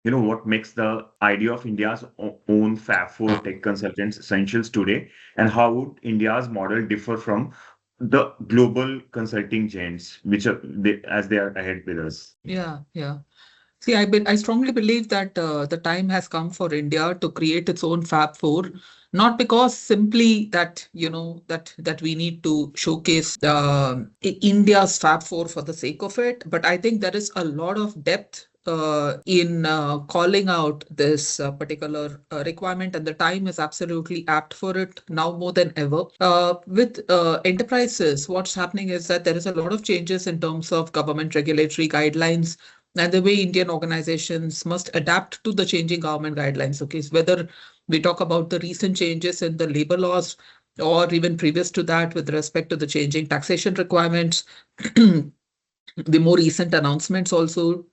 what makes the idea of India's own Fab Four tech consultants essentials today, and how would India's model differ from the global consulting giants, which are as they are ahead with us? Yeah, yeah. See, I strongly believe that the time has come for India to create its own Fab Four, not because simply that that we need to showcase India's Fab Four for the sake of it, but I think there is a lot of depth in calling out this particular requirement, and the time is absolutely apt for it now more than ever. With enterprises, what's happening is that there is a lot of changes in terms of government regulatory guidelines and the way Indian organizations must adapt to the changing government guidelines. Okay, so whether we talk about the recent changes in the labor laws or even previous to that with respect to the changing taxation requirements, the more recent announcements also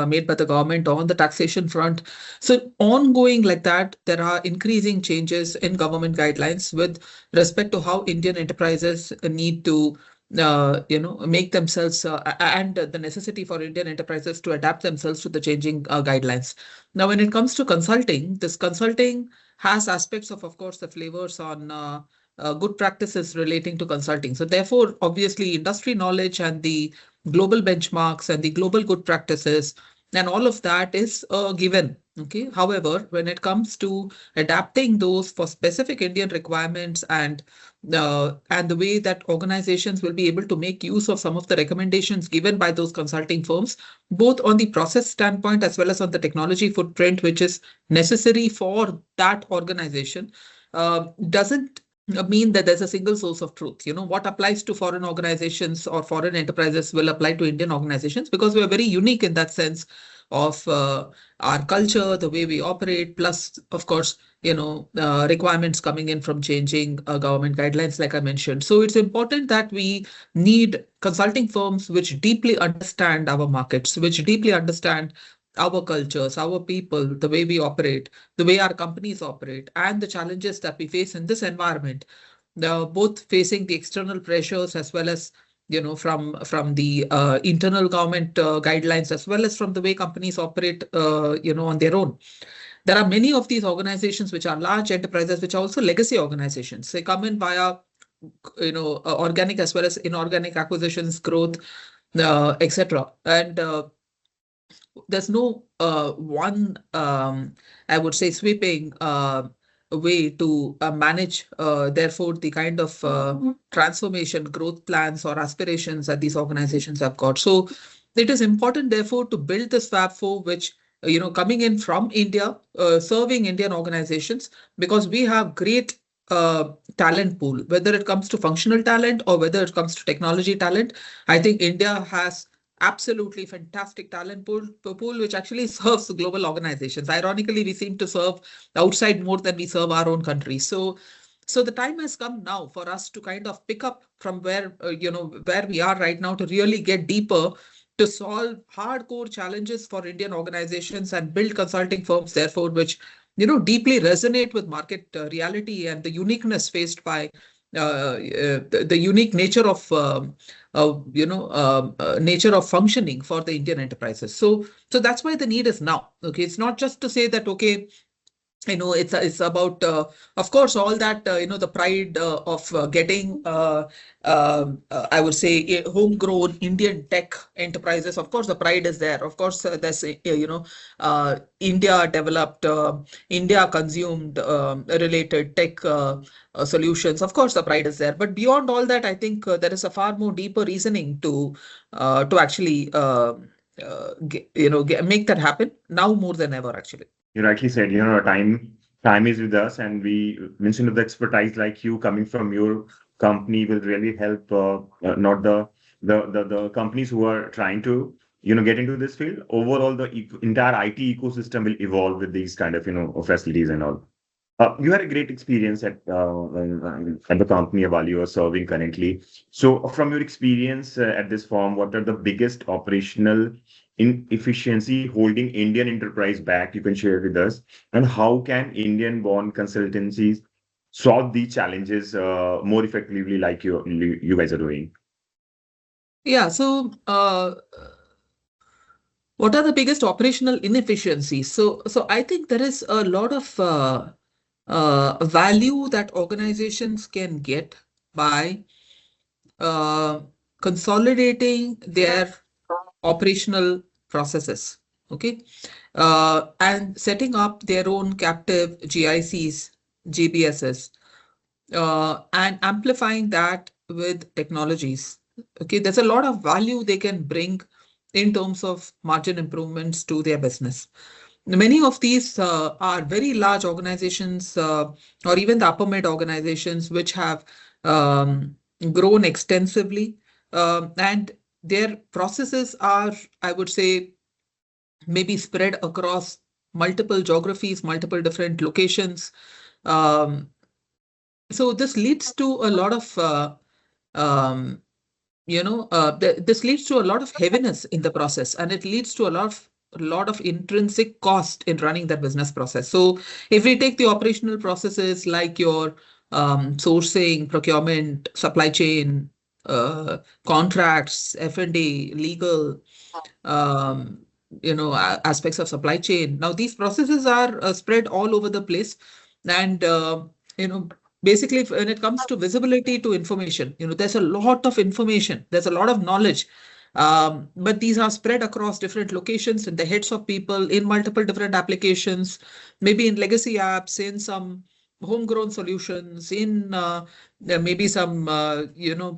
made by the government on the taxation front. So ongoing like that, there are increasing changes in government guidelines with respect to how Indian enterprises need to make themselves and the necessity for Indian enterprises to adapt themselves to the changing guidelines. Now, when it comes to consulting, this consulting has aspects of course, the flavors on good practices relating to consulting. So therefore, obviously, industry knowledge and the global benchmarks and the global good practices and all of that is given. Okay. However, when it comes to adapting those for specific Indian requirements and the way that organizations will be able to make use of some of the recommendations given by those consulting firms, both on the process standpoint as well as on the technology footprint, which is necessary for that organization, doesn't mean that there's a single source of truth. What applies to foreign organizations or foreign enterprises will apply to Indian organizations because we are very unique in that sense of our culture, the way we operate, plus, of course, requirements coming in from changing government guidelines, like I mentioned. So it's important that we need consulting firms which deeply understand our markets, which deeply understand our cultures, our people, the way we operate, the way our companies operate, and the challenges that we face in this environment, both facing the external pressures as well as from the internal government guidelines as well as from the way companies operate on their own. There are many of these organizations which are large enterprises, which are also legacy organizations. They come in via organic as well as inorganic acquisitions, growth, etc. And there's no one, I would say, sweeping way to manage, therefore, the kind of transformation, growth plans or aspirations that these organizations have got. So it is important, therefore, to build this Fab Four, which coming in from India, serving Indian organizations, because we have great talent pool, whether it comes to functional talent or whether it comes to technology talent. I think India has absolutely fantastic talent pool, which actually serves global organizations. Ironically, we seem to serve outside more than we serve our own country. So the time has come now for us to kind of pick up from where where we are right now to really get deeper to solve hardcore challenges for Indian organizations and build consulting firms, therefore, which deeply resonate with market reality and the uniqueness faced by the unique nature of nature of functioning for the Indian enterprises. So that's why the need is now. Okay, it's not just to say that it's about of course all that the pride of getting I would say homegrown Indian tech enterprises. Of course the pride is there. Of course there's India developed, India consumed related tech solutions. Of course the pride is there, but beyond all that, I think there is a far more deeper reasoning to actually make that happen now more than ever, actually. You rightly said, time is with us, and we mentioned the expertise like you coming from your company will really help. Not the companies who are trying to get into this field. Overall, the entire IT ecosystem will evolve with these kind of facilities and all. You had a great experience at the company Avaali you are serving currently. So, from your experience at this firm, what are the biggest operational inefficiency holding Indian enterprise back? You can share with us, and how can Indian-born consultancies solve these challenges more effectively, like you guys are doing? Yeah. So What are the biggest operational inefficiencies? So I think there is a lot of value that organizations can get by uh, consolidating their operational processes, okay, and setting up their own captive GICs, GBSs, and amplifying that with technologies. Okay, there's a lot of value they can bring in terms of margin improvements to their business. Many of these are very large organizations, or even the upper mid organizations, which have grown extensively, and their processes are, I would say, maybe spread across multiple geographies, multiple different locations. Um, so this leads to a lot of um, this leads to a lot of heaviness in the process, and it leads to a lot of intrinsic cost in running that business process. So if we take the operational processes like your sourcing, procurement, supply chain, contracts, F&A, legal, um, aspects of supply chain. Now, these processes are spread all over the place. And, basically, when it comes to visibility to information, there's a lot of information, there's a lot of knowledge. But these are spread across different locations in the heads of people in multiple different applications, maybe in legacy apps, in some homegrown solutions, in maybe some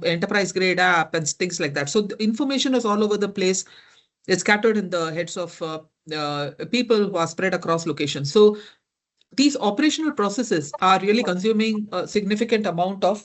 enterprise grade app and things like that. So the information is all over the place. It's scattered in the heads of people who are spread across locations. So these operational processes are really consuming a significant amount of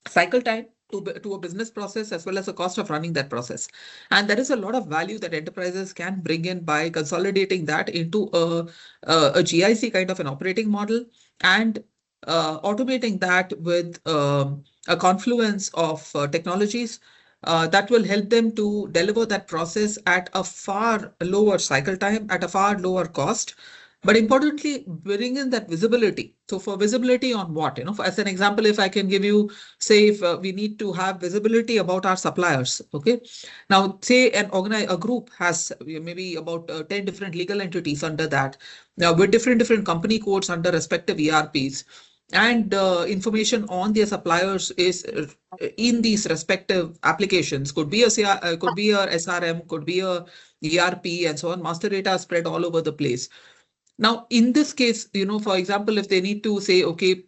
cycle time to a business process, as well as the cost of running that process. And there is a lot of value that enterprises can bring in by consolidating that into a GIC kind of an operating model, and automating that with a confluence of technologies that will help them to deliver that process at a far lower cycle time, at a far lower cost. But importantly, bring in that visibility. So for visibility on what, as an example, if I can give you, say, if we need to have visibility about our suppliers, okay. Now, say a group has maybe about 10 different legal entities under that, with different company codes under respective ERPs, and information on their suppliers is in these respective applications. Could be could be a SRM, could be a ERP, and so on. Master data spread all over the place. Now, in this case, for example, if they need to say, okay,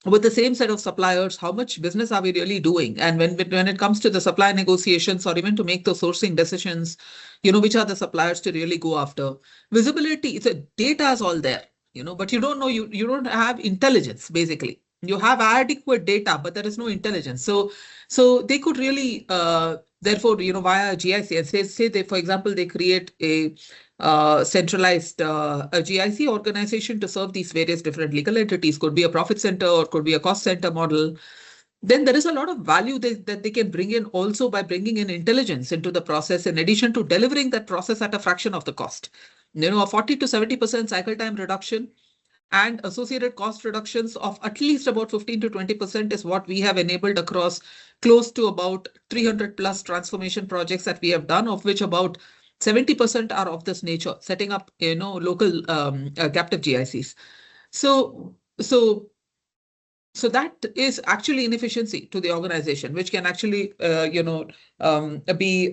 with the same set of suppliers, how much business are we really doing? And when it comes to the supply negotiations, or even to make the sourcing decisions, which are the suppliers to really go after? Visibility, the data is all there, but you don't know, you don't have intelligence, basically. You have adequate data, but there is no intelligence. So they could really, therefore, via GIC, and say they, for example, they create a centralized a GIC organization to serve these various different legal entities. Could be a profit center or could be a cost center model. Then there is a lot of value that they can bring in also by bringing in intelligence into the process, in addition to delivering that process at a fraction of the cost. A 40 to 70% cycle time reduction and associated cost reductions of at least about 15 to 20% is what we have enabled across close to about 300 plus transformation projects that we have done, of which about 70% are of this nature, setting up, local captive GICs. So that is actually inefficiency to the organization, which can actually, be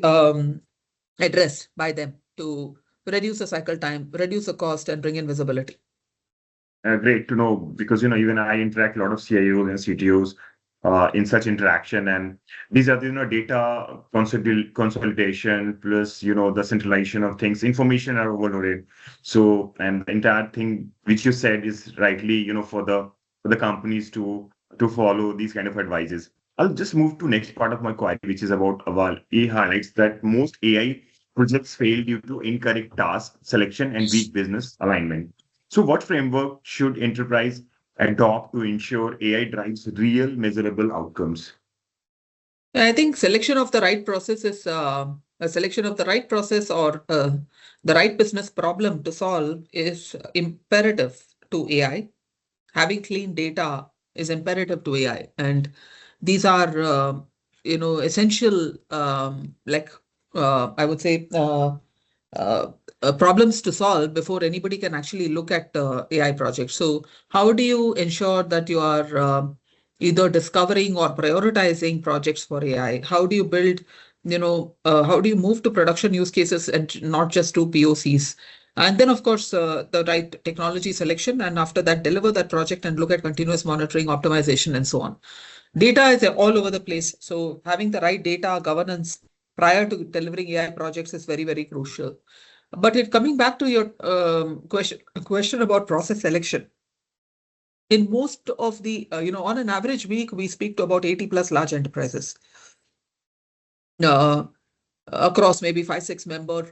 addressed by them to reduce the cycle time, reduce the cost, and bring in visibility. Great to know, because even I interact a lot of CIOs and CTOs in such interaction, and these are data consolidation plus the centralization of things. Information are overloaded. So, and the entire thing which you said is rightly for the companies to follow these kind of advices. I'll just move to next part of my query, which is about Avaali. It highlights that most AI projects fail due to incorrect task selection and weak business alignment. So what framework should enterprise adopt to ensure AI drives real measurable outcomes? I think selection of the right process is a selection of the right process, or the right business problem to solve, is imperative to AI. Having clean data is imperative to AI. And these are, essential, I would say, problems to solve before anybody can actually look at AI projects. So how do you ensure that you are either discovering or prioritizing projects for AI? How do you build, how do you move to production use cases and not just do POCs? And then, of course, the right technology selection, and after that, deliver that project and look at continuous monitoring, optimization, and so on. Data is all over the place. So having the right data governance prior to delivering AI projects is very, very crucial. But coming back to your question about process selection, in most of the, on an average week, we speak to about 80 plus large enterprises uh, across maybe 5, 6 member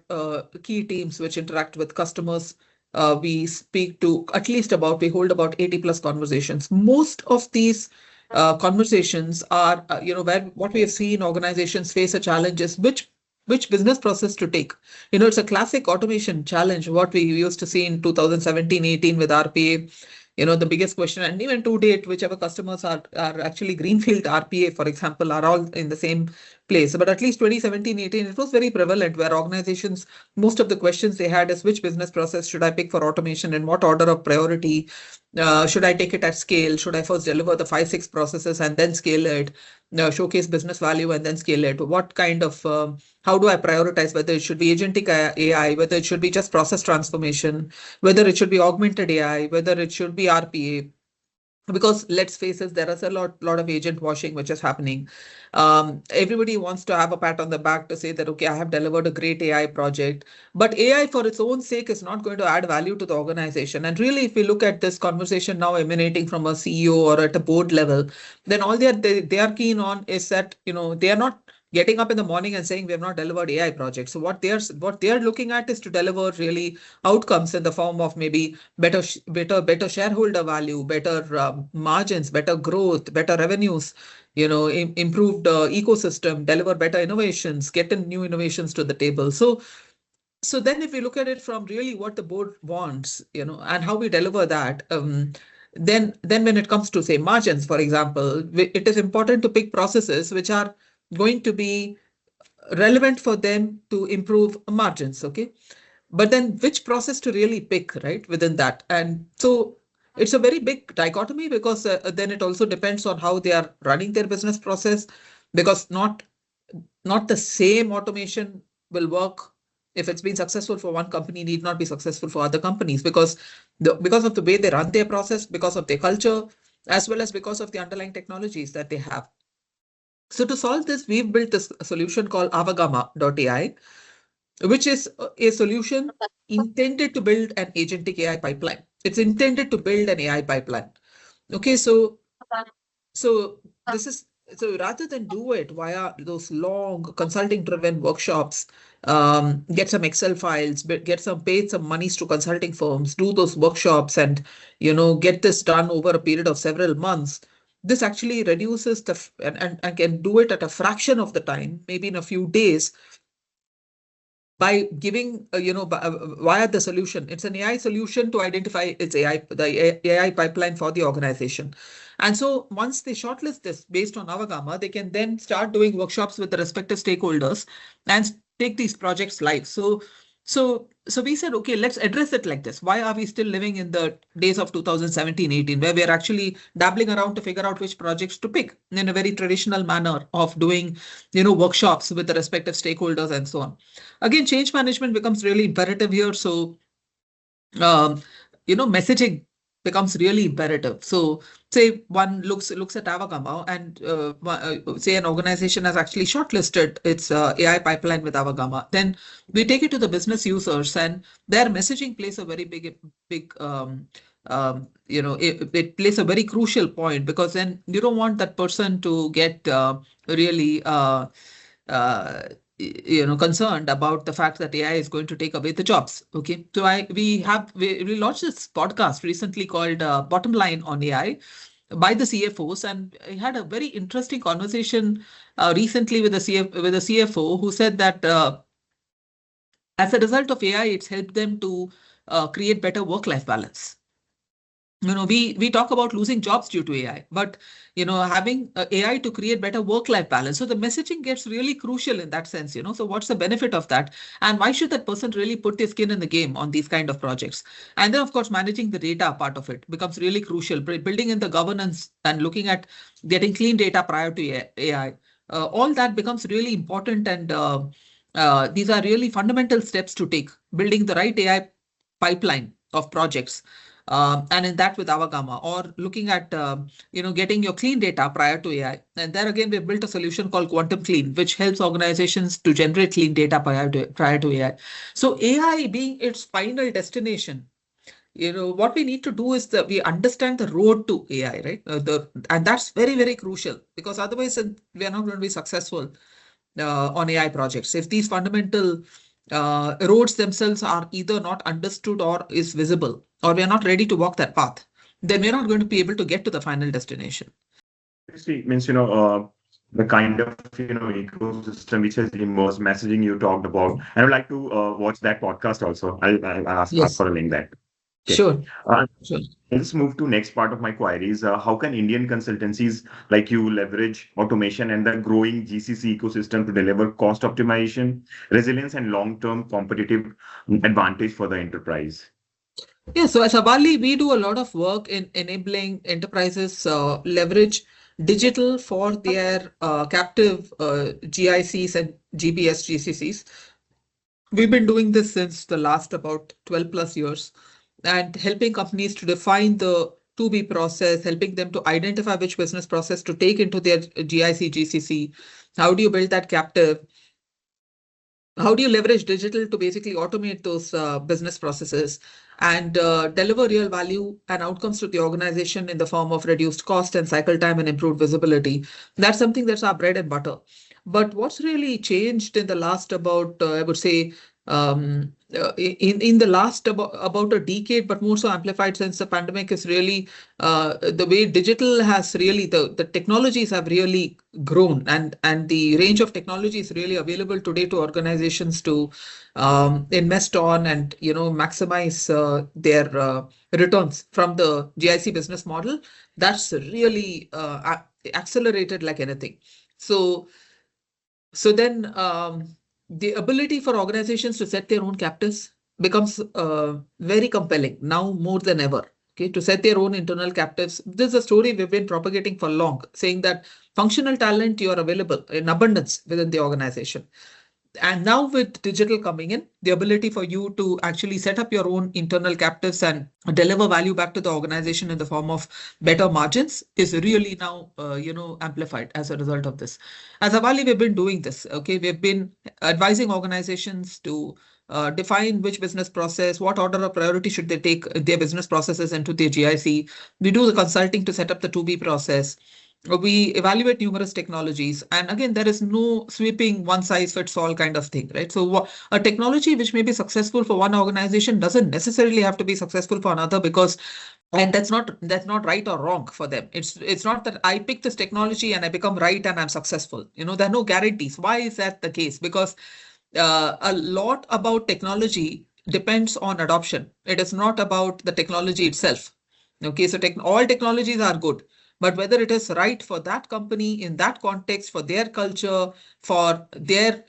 key teams which interact with customers. We speak to we hold about 80 plus conversations. Most of these conversations are, where what we have seen organizations face a challenge is which business process to take. It's a classic automation challenge, what we used to see in 2017-18 with RPA. The biggest question, and even to date, whichever customers are actually greenfield RPA, for example, are all in the same place. But at least 2017-18, it was very prevalent where organizations, most of the questions they had is which business process should I pick for automation, in what order of priority? Should I take it at scale? Should I first deliver the 5, 6 processes and then scale it, showcase business value and then scale it? What kind of, how do I prioritize whether it should be agentic AI, whether it should be just process transformation, whether it should be augmented AI, whether it should be RPA? Because let's face it, there is a lot of agent washing which is happening. Everybody wants to have a pat on the back to say that, okay, I have delivered a great AI project, but AI for its own sake is not going to add value to the organization. And really, if we look at this conversation now emanating from a CEO or at a board level, then all they are keen on is that, they are not getting up in the morning and saying we have not delivered AI projects. So what they are looking at is to deliver really outcomes in the form of maybe better shareholder value, better margins, better growth, better revenues, improved ecosystem, deliver better innovations, get in new innovations to the table. So then if we look at it from really what the board wants, and how we deliver that, then when it comes to, say, margins, for example, it is important to pick processes which are going to be relevant for them to improve margins. Okay. But then which process to really pick, right, within that? And so it's a very big dichotomy, because then it also depends on how they are running their business process, because not the same automation will work. If it's been successful for one company, need not be successful for other companies, because of the way they run their process, because of their culture, as well as because of the underlying technologies that they have. So to solve this, we've built this solution called Avagama.ai, which is a solution intended to build an agentic AI pipeline. It's intended to build an AI pipeline. Okay, so this is, so rather than do it via those long consulting-driven workshops, get some Excel files, pay some monies to consulting firms, do those workshops, and get this done over a period of several months. This actually reduces and can do it at a fraction of the time, maybe in a few days, by giving, via the solution. It's an AI solution to identify the AI pipeline for the organization. And so once they shortlist this based on Avagama, they can then start doing workshops with the respective stakeholders and take these projects live. So we said, okay, let's address it like this. Why are we still living in the days of 2017-18, where we are actually dabbling around to figure out which projects to pick in a very traditional manner of doing, workshops with the respective stakeholders and so on? Again, change management becomes really imperative here. So, messaging becomes really imperative. So say one looks at Avagama, and say an organization has actually shortlisted its AI pipeline with Avagama. Then we take it to the business users, and their messaging plays a very big, it plays a very crucial point, because then you don't want that person to get really concerned about the fact that AI is going to take away the jobs. Okay, so we launched this podcast recently called Bottom Line on AI by the CFOs, and I had a very interesting conversation recently with a CFO who said that as a result of AI, it's helped them to create better work-life balance. we talk about losing jobs due to AI, but having AI to create better work-life balance. So the messaging gets really crucial in that sense. So what's the benefit of that, and why should that person really put their skin in the game on these kind of projects? And then, of course, managing the data part of it becomes really crucial. Building in the governance and looking at getting clean data prior to AI, all that becomes really important. And these are really fundamental steps to take. Building the right AI pipeline of projects. And in that with Avagama, or looking at getting your clean data prior to AI. And there again, we've built a solution called Quantum Clean, which helps organizations to generate clean data prior to AI. So AI being its final destination, what we need to do is that we understand the road to AI, right? And that's very, very crucial, because otherwise we are not going to be successful on AI projects. If these fundamental roads themselves are either not understood or is visible, or we are not ready to walk that path, then we're not going to be able to get to the final destination. Obviously, means, the kind of, ecosystem which has emerged, messaging you talked about. And I would like to watch that podcast also. I'll ask for a link there. Okay. Sure. Sure. Let's move to next part of my queries. How can Indian consultancies like you leverage automation and the growing GCC ecosystem to deliver cost optimization, resilience, and long-term competitive advantage for the enterprise? Yeah, so as Avaali, we do a lot of work in enabling enterprises leverage digital for their captive GICs and GPS GCCs. We've been doing this since the last about 12 plus years, and helping companies to define the to-be process, helping them to identify which business process to take into their GIC, GCC. How do you build that captive? How do you leverage digital to basically automate those business processes and deliver real value and outcomes to the organization in the form of reduced cost and cycle time and improved visibility? That's something that's our bread and butter. But what's really changed in the last about, I would say, in the last about a decade, but more so amplified since the pandemic, is really the way digital has really, the technologies have really grown, and the range of technologies really available today to organizations to invest on and maximize their returns from the GIC business model. That's really accelerated like anything. So then the ability for organizations to set their own captives becomes very compelling now more than ever. Okay, to set their own internal captives. This is a story we've been propagating for long, saying that functional talent, you are available in abundance within the organization. And now with digital coming in, the ability for you to actually set up your own internal captives and deliver value back to the organization in the form of better margins is really now, amplified as a result of this. As Avaali, we've been doing this. Okay, we've been advising organizations to define which business process, what order of priority should they take their business processes into their GIC. We do the consulting to set up the to-be process. We evaluate numerous technologies. And again, there is no sweeping one size fits all kind of thing, right? So a technology which may be successful for one organization doesn't necessarily have to be successful for another, because and that's not right or wrong for them. It's not that I pick this technology and I become right and I'm successful. There are no guarantees. Why is that the case? Because a lot about technology depends on adoption. It is not about the technology itself. Okay, so all technologies are good, but whether it is right for that company in that context, for their culture, for their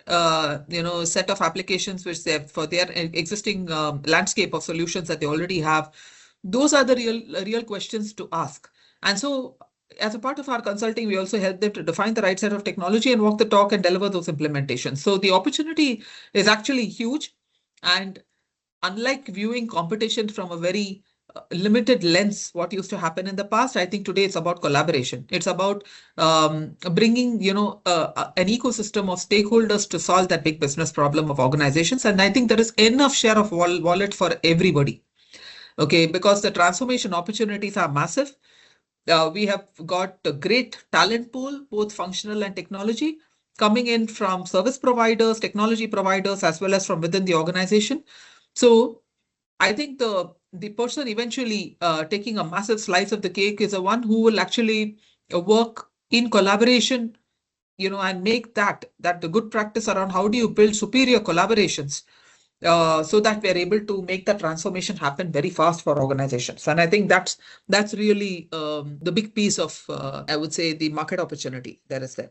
set of applications which they have, for their existing landscape of solutions that they already have, those are the real questions to ask. And so as a part of our consulting, we also help them to define the right set of technology and walk the talk and deliver those implementations. So the opportunity is actually huge. And unlike viewing competition from a very limited lens, what used to happen in the past, I think today it's about collaboration. It's about bringing, an ecosystem of stakeholders to solve that big business problem of organizations. And I think there is enough share of wallet for everybody. Okay, because the transformation opportunities are massive. We have got a great talent pool, both functional and technology, coming in from service providers, technology providers, as well as from within the organization. So I think the person eventually taking a massive slice of the cake is the one who will actually work in collaboration, and make that the good practice around how do you build superior collaborations so that we're able to make the transformation happen very fast for organizations. And I think that's really the big piece of, I would say, the market opportunity that is there.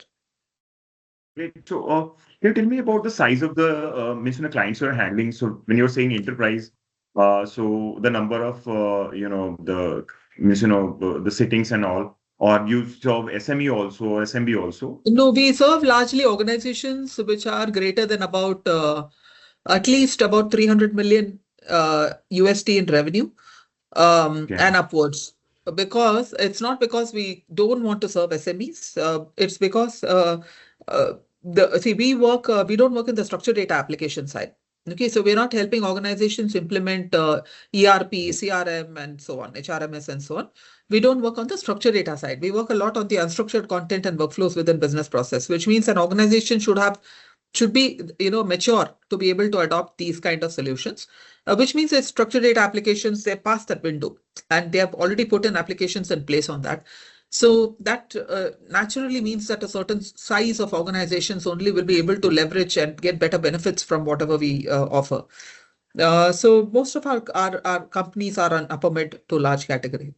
Great. So, can you tell me about the size of the clients you're handling? So, when you're saying enterprise, so the number of the sittings and all, or you serve SME also or SMB also? No, we serve largely organizations which are greater than about at least about 300 million USD in revenue, Okay. and upwards. Because it's not because we don't want to serve SMEs. It's because we don't work in the structured data application side. Okay, so we're not helping organizations implement ERP, CRM, and so on, HRMS, and so on. We don't work on the structured data side. We work a lot on the unstructured content and workflows within business process, which means an organization should be mature to be able to adopt these kind of solutions, which means that structured data applications, they're past that window and they have already put in applications in place on that. So that naturally means that a certain size of organizations only will be able to leverage and get better benefits from whatever we offer. So most of our companies are an upper mid to large category.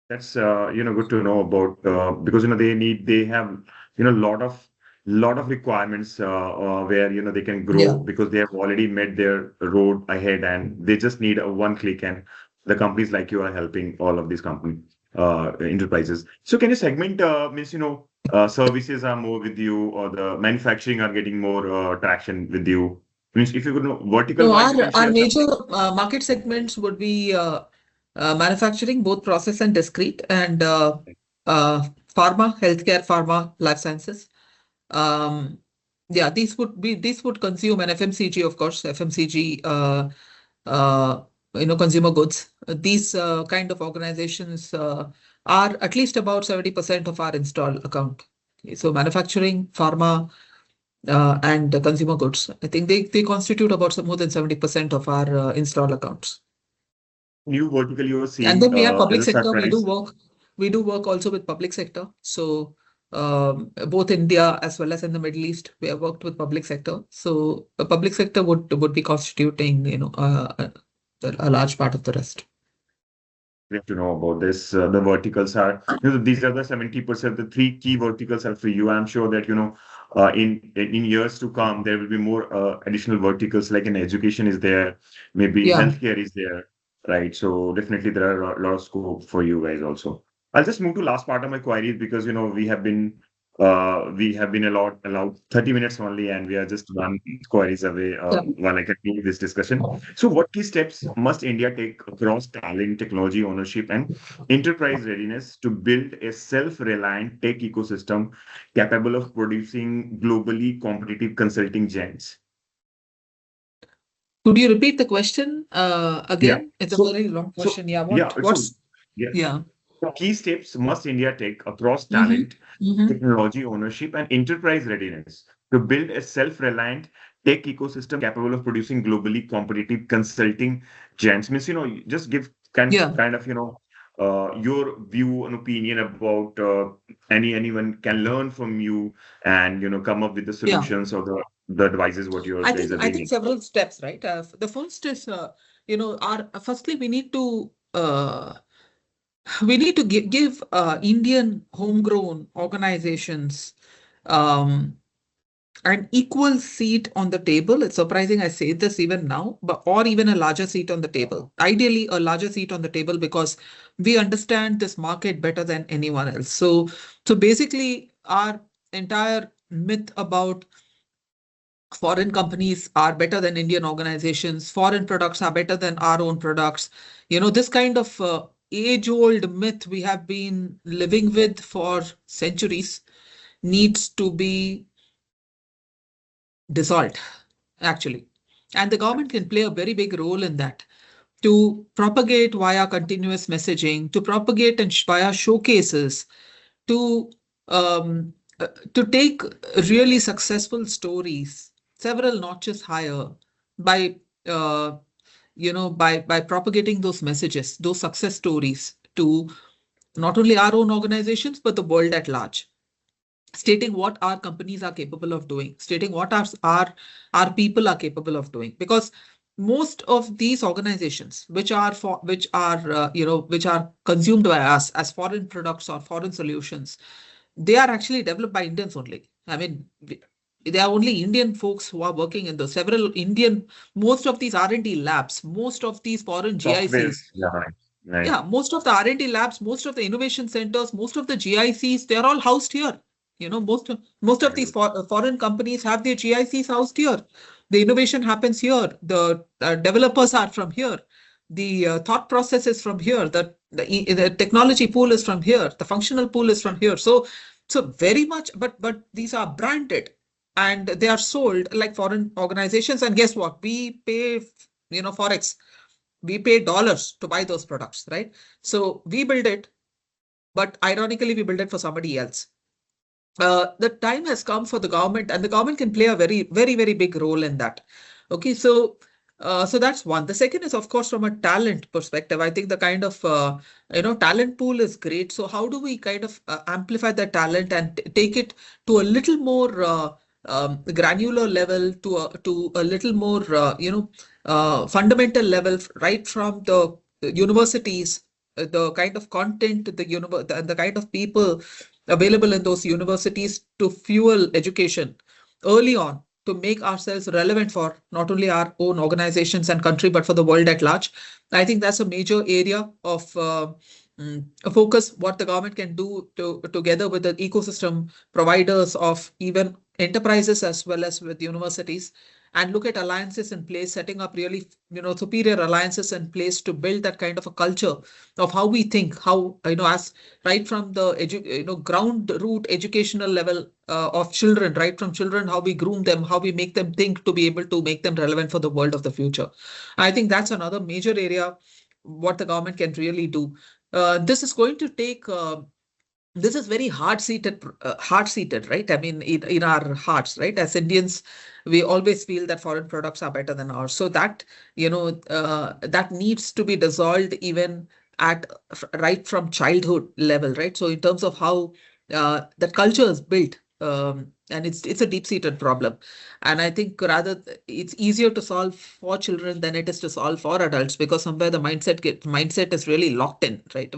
That's good to know about because they have lot of requirements where they can grow Yeah. because they have already met their road ahead and they just need a one click, and the companies like you are helping all of these company enterprises. So can you segment means services are more with you or the manufacturing are getting more traction with you? Means if you could know vertical So wise, you can our share major something. market segments would be manufacturing, both process and discrete, and pharma, healthcare, pharma, life sciences. Um, yeah, these would consume, an FMCG, of course, FMCG, consumer goods. These kind of organizations are at least about 70% of our install account. Okay, so manufacturing, pharma, and consumer goods, I think they constitute about more than 70% of our install accounts. New vertical you are And seeing then we have as public a sector. surprise? We do work also with public sector. So both India as well as in the Middle East, we have worked with public sector. So the public sector would be constituting, a large part of the rest. We have to know about this. The verticals are, these are the 70%. The three key verticals are for you. I'm sure that, in years to come, there will be more additional verticals like in education is there, maybe Yeah. healthcare is there, right? So definitely there are a lot of scope for you guys also. I'll just move to last part of my queries because, we have been allowed 30 minutes only, and we are just one queries away Yeah. while I continue this discussion. So, what key steps must India take across talent, technology ownership, and enterprise readiness to build a self-reliant tech ecosystem capable of producing globally competitive consulting giants? Could you repeat the question Yeah. again? It's a So, very long so question. Yeah. yeah. So, What's yeah. yeah. Key steps must India take across Mm-hmm. talent, Mm-hmm. technology ownership, and enterprise readiness to build a self-reliant tech ecosystem capable of producing globally competitive consulting giants? Means, just give Yeah. kind of, your view and opinion about anyone can learn from you and, come up with the Yeah. solutions or the advices what you I guys think are I think bringing. several steps, right? The first is, our firstly we need to give Indian homegrown organizations um, an equal seat on the table. It's surprising I say this even now, but or even a larger seat on the table. Ideally, a larger seat on the table because we understand this market better than anyone else. So basically, our entire myth about foreign companies are better than Indian organizations, foreign products are better than our own products. This kind of age-old myth we have been living with for centuries needs to be dissolved, actually. And the government can play a very big role in that to propagate via continuous messaging, to propagate and via showcases, to um, to take really successful stories several notches higher by by propagating those messages, those success stories to not only our own organizations but the world at large. stating what our companies are capable of doing, stating what our people are capable of doing. Because most of these organizations, which are consumed by us as foreign products or foreign solutions, they are actually developed by Indians only. I mean, there are only Indian folks who are working in the several Indian, most of these R&D labs, most of these foreign Software. GICs. Yeah, right. Right. Yeah, most of the R&D labs, most of the innovation centers, most of the GICs, they're all housed here. Most of these Right. foreign companies have their GICs housed here. The innovation happens here. The developers are from here. The thought process is from here. The technology pool is from here. The functional pool is from here. So very much, but these are branded and they are sold like foreign organizations. And guess what? We pay, forex. We pay dollars to buy those products, right? So we build it, but ironically, we build it for somebody else. The time has come for the government, and the government can play a very, very, very big role in that. Okay, so that's one. The second is, of course, from a talent perspective. I think the kind of talent pool is great. So how do we kind of amplify that talent and take it to a little more granular level, to a little more fundamental level, right from the universities, the kind of content, the kind of people available in those universities to fuel education early on, to make ourselves relevant for not only our own organizations and country, but for the world at large. I think that's a major area of focus, what the government can do together with the ecosystem providers of even enterprises as well as with universities, and look at alliances in place, setting up really superior alliances in place to build that kind of a culture of how we think, how as right from the ground root educational level of children, right from children, how we groom them, how we make them think to be able to make them relevant for the world of the future. I think that's another major area what the government can really do. This is going to take this is very hard seated, right? I mean, in our hearts, right? As Indians, we always feel that foreign products are better than ours. So that, that needs to be dissolved even at right from childhood level, right? So in terms of how that culture is built, and it's a deep-seated problem. And I think rather it's easier to solve for children than it is to solve for adults, because somewhere the mindset is really locked in, right?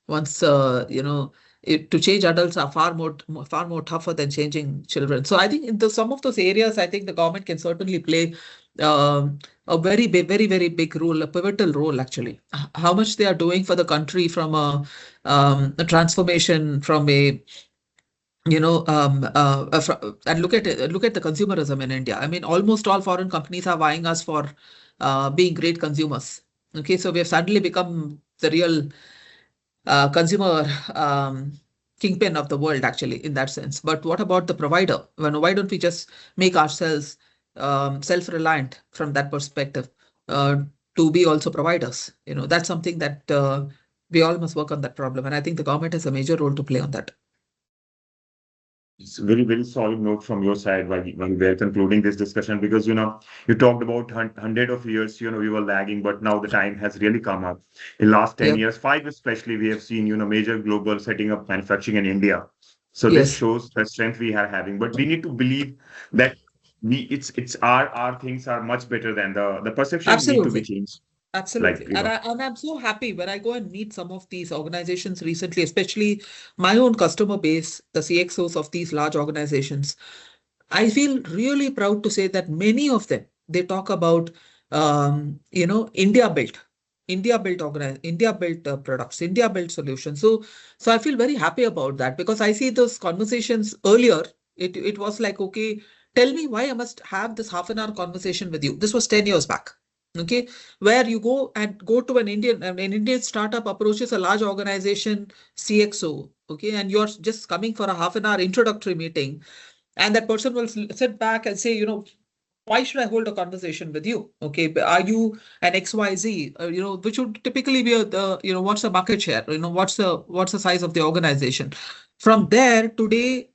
Once to change adults are far more tougher than changing children. So I think in some of those areas, I think the government can certainly play a very big, very, very big role, a pivotal role actually. How much they are doing for the country from a transformation from a and look at the consumerism in India. I mean, almost all foreign companies are vying us for being great consumers. Okay, so we have suddenly become the real consumer kingpin of the world, actually, in that sense. But what about the provider? Why don't we just make ourselves self-reliant from that perspective uh, to be also providers? That's something that we all must work on that problem. And I think the government has a major role to play on that. It's a very, very solid note from your side when we're concluding this discussion, because you talked about hundred of years, we were lagging, but now the time has really come up. In last 10 Yeah. years, 5 especially, we have seen major global setting up manufacturing in India. So this Yes. shows the strength we are having. But we need to believe that it's our things are much better than the perception need to be Absolutely. changed. Like Absolutely. And I'm so happy when I go and meet some of these organizations recently, especially my own customer base, the CXOs of these large organizations. I feel really proud to say that many of them, they talk about, India built, India built products, India built solutions. So I feel very happy about that, because I see those conversations earlier. It was like, okay, tell me why I must have this half an hour conversation with you. This was 10 years back. Okay, where you go to an Indian startup approaches a large organization CXO, okay, and you're just coming for a half an hour introductory meeting, and that person will sit back and say, why should I hold a conversation with you? Okay, are you an XYZ? Which would typically be what's the market share? What's the size of the organization? From there, today,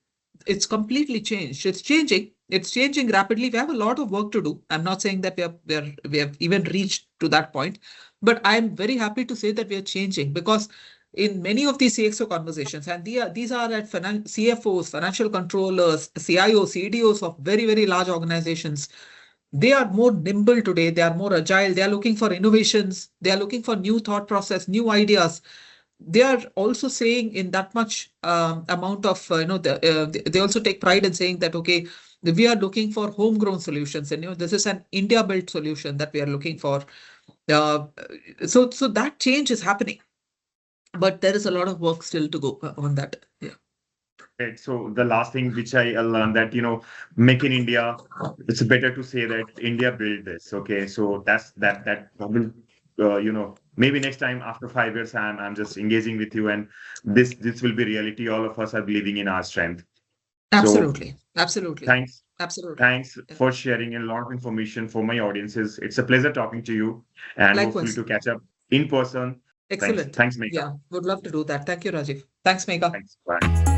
it's completely changed. It's changing. It's changing rapidly. We have a lot of work to do. I'm not saying that we have even reached to that point, but I'm very happy to say that we are changing, because in many of these CXO conversations, and these are at CFOs, financial controllers, CIOs, CDOs of very, very large organizations. They are more nimble today. They are more agile. They are looking for innovations. They are looking for new thought process, new ideas. They are also saying in that much amount of, they also take pride in saying that, okay, we are looking for homegrown solutions. And, this is an India-built solution that we are looking for. So that change is happening. But there is a lot of work still to go on that. Yeah. Right. So the last thing which I learned that, make in India, it's better to say that India built this. Okay. So that will, maybe next time after 5 years, I'm just engaging with you, and this will be reality. All of us are believing in our strength. Absolutely. So Absolutely. thanks. Absolutely. Thanks for sharing a lot of information for my audiences. It's a pleasure talking to you, and hopefully Likewise. to catch up in person. Excellent. Thanks, Megha. Yeah, would love to do that. Thank you, Rajiv. Thanks, Megha. Thanks. Bye.